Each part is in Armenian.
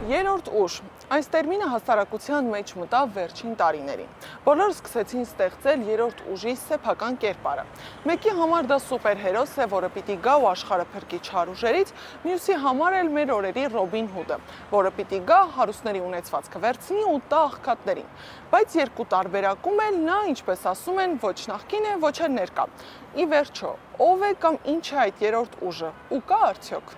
Երրորդ ուժ, այս տերմինը հասարակության մեջ մտավ վերջին տարիներին։ Բոլորը սկսեցին ստեղծել երրորդ ուժի սեփական կերպարը։ Մեկի համար դա սուպերհերոս է, որը պիտի գա ու աշխարհը փրկի չար ուժերից, մյուսի համար էլ մեր օրերի Ռոբին Հուդը, որը պիտի գա հարուստների ունեցվածքը վերցնի ու տա աղքատներին։ Բայց երկու տարբերակում էլ նա, ինչպես ասում են, ոչ նախկին է, ոչ էլ ներկա։ Ի վերջո, ով է կամ ինչ է այդ երրորդ ուժը, ու կա արդյոք։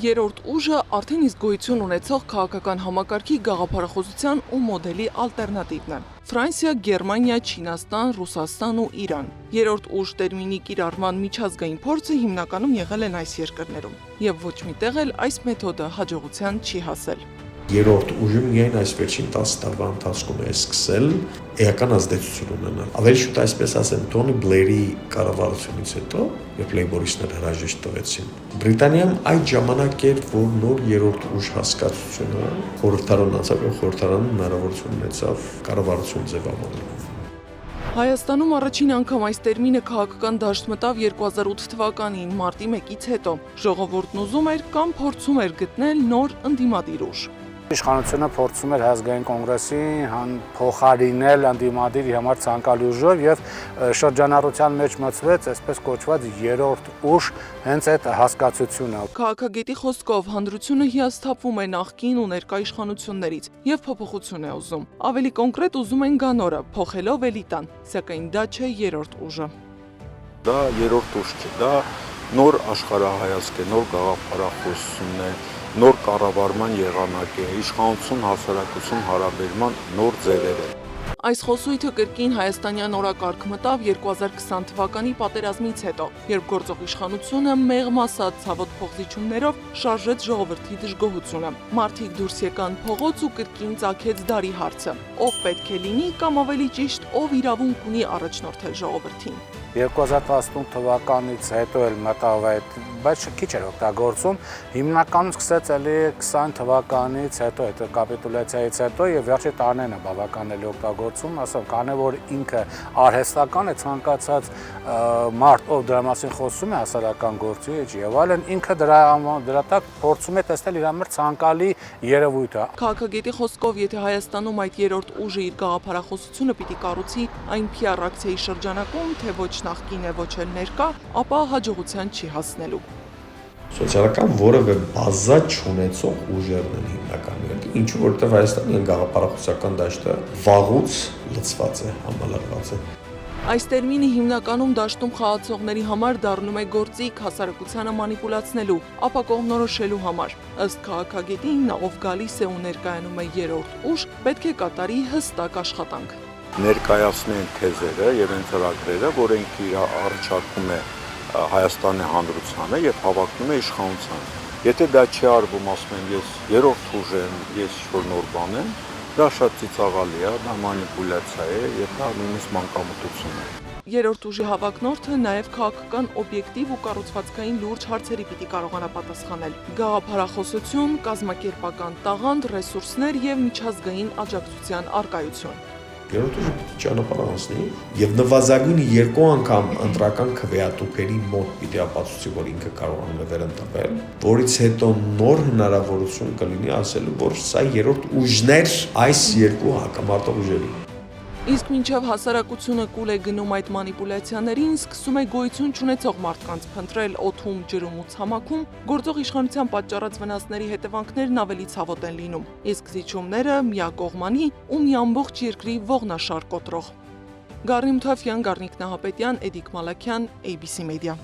Երրորդ ուժը արդեն իսկ գոյություն ունեցող քաղաքական համակարգի գաղափարախոսության ու մոդելի ալտերնատիվն է։ Ֆրանսիա, Գերմանիա, Չինաստան, Ռուսաստան ու Իրան։ Երրորդ ուժ տերմինի կիրառման միջազգային փորձը հիմնականում եղել են այս երկրներում, եւ ոչ միտեղ էլ այս մեթոդը հաջողության չի հասել։ Երրորդ ուժը միայն այս վերջին 10 տարվա ընթացքում է սկսել էական ազդեցություն ունենալ։ Ավելի շուտ այսպես ասեմ, Թոնի Բլերի կառավարությունից հետո, երբ լեյբորիստները հրաժեշտ տվեցին, Բրիտանիայում այդ ժամանակ էր, որ նոր երրորդ ուժ հասկացությունը խորհրդարան անցավ եւ խորհրդարանը հնարավորություն ունեցավ կառավարություն ձևավորելու։ Հայաստանում առաջին անգամ այս տերմինը քաղաքական դաշտ մտավ 2008 թվականին մարտի 1-ից հետո։ Ժողովուրդն ուզում էր կամ փորձում էր գտնել նոր ընդդիմադիր ուժ։ Իշխանությունը փորձում էր Ազգային կոնգրեսին փոխարինել ընդդիմադիր համար ցանկալի ուժով եւ շրջանառության մեջ մտցվեց այսպես կոչված երրորդ ուժ հենց այդ հասկացությունը։ Քաղաքագետի խոսքով հանրությունը հիասթափվում է նախկին ու ներկա իշխանություններից եւ փոփոխություն է ուզում։ Ավելի կոնկրետ ուզում են գանորը, փոխելով էլիտան, սակայն դա չէ երրորդ ուժը։ Դա երրորդ ուժ չէ, դա նոր աշխարհայացք է, նոր գաղափարախոսություն է, նոր կառավարման եղանակ է, իշխանություն, հասարակություն հարաբերման նոր ձևեր է։ Այս խոսույթը կրկին հայաստանյան օրակարգ մտավ 2020 թվականի պատերազմից հետո, երբ գործող իշխանությունը մեղմ ասած ցավոտ փողզիչումներով շարժեց ժողովրդի դժգոհությունը։ Մարդիկ դուրս եկան փողոց ու կրկին ծագեց դարի հարցը. ով պետք է լինի կամ ավելի ճիշտ ով իրավունք ունի առաջնորդել ժողովրդին։ 2018 թվականից հետո էլ մտավ այդ, բայց քիչ էր օգտագործում, հիմնականում սկսեց էլի 20 թվականից հետո, այդ կապիտուլյացիայից հետո եւ վերջի տարիներն է բավական էլի օգտագործում, ասեմ, քանի որ ինքը արհեստական է, ցանկացած մարդ, ով դրա մասին խոսում է, հասարակական գործիչ եւ այլն, ինքը դրա տակ փորձում է տեսնել իր համար ցանկալի երևույթը։ Քաղաքագետի խոսքով, եթե Հայաստանում այդ երրորդ ուժը իր գաղափարախոսությունը պիտի կառուցի այն PR ակցիայի շրջանակում, թե ոչ նախկին է, ոչ էլ ներկա, ապա հաջողության չի հասնելու։ Սոցիալական որևէ բազա չունեցող ուժերն են հիմնականում, ինչու որովհետև Հայաստանի գաղափարախոսական դաշտը վաղուց լցված է, համալրված է։ Այս տերմինը հիմնականում դաշտում խաղացողների համար դառնում է գործիք հասարակությանը մանիպուլացնելու, ապա կողմնորոշելու համար։ Ըստ քաղաքագետի, նա ով գալիս է ու ներկայանում է երրորդ ուժ, պետք է կատարի հստակ աշխատանք։ Ներկայացնեն թեզերը եւ այն ծրագրերը, որը ինքը առաջարկում է Հայաստանի հանրությանը եւ հավակնում է իշխանությանը։ Եթե դա չի արվում, ասում են, ես երրորդ ուժ եմ, ես ինչ-որ նոր բան եմ, դա շատ ծիծաղալի է, դա մանիպուլյացիա է եւ դա նույնիսկ մանկամտություն է։ Երրորդ ուժի հավակնորդը նաև քաղաքական օբյեկտիվ ու կառուցվածքային լուրջ հարցերի պիտի կարողանա պատասխանել։ Գաղափարախոսություն, կազմակերպական տաղանդ, ռեսուրսներ եւ միջազգային աջակցության առկայություն։ Երրորդ ուժը պիտի ճանապարհ անցնի եւ նվազագույնը 2 անգամ ընտրական քվեատուփերի մոտ պիտի ապացուցի, որ ինքը կարողանում է վերընտրվել, որից հետո նոր հնարավորություն կլինի ասելու, որ սա երրորդ ուժն էր այս երկու հակամարտող ուժերի։ Իսկ մինչև հասարակությունը կուլ է գնում այդ մանիպուլյացիաներին, սկսում է գոյություն չունեցող մարդկանց փնտրել օդում, ջրում ու ցամաքում, գործող իշխանության պատճառած վնասների հետևանքներն ավելի ցավոտ են լինում, իսկ զիջումները միակողմանի ու մի ամբողջ երկրի ողնաշար կոտրող։ Գառնի Մթաֆյան, Գառնիկ Նահապետյան, Էդիկ Մալաքյան, ABC Media։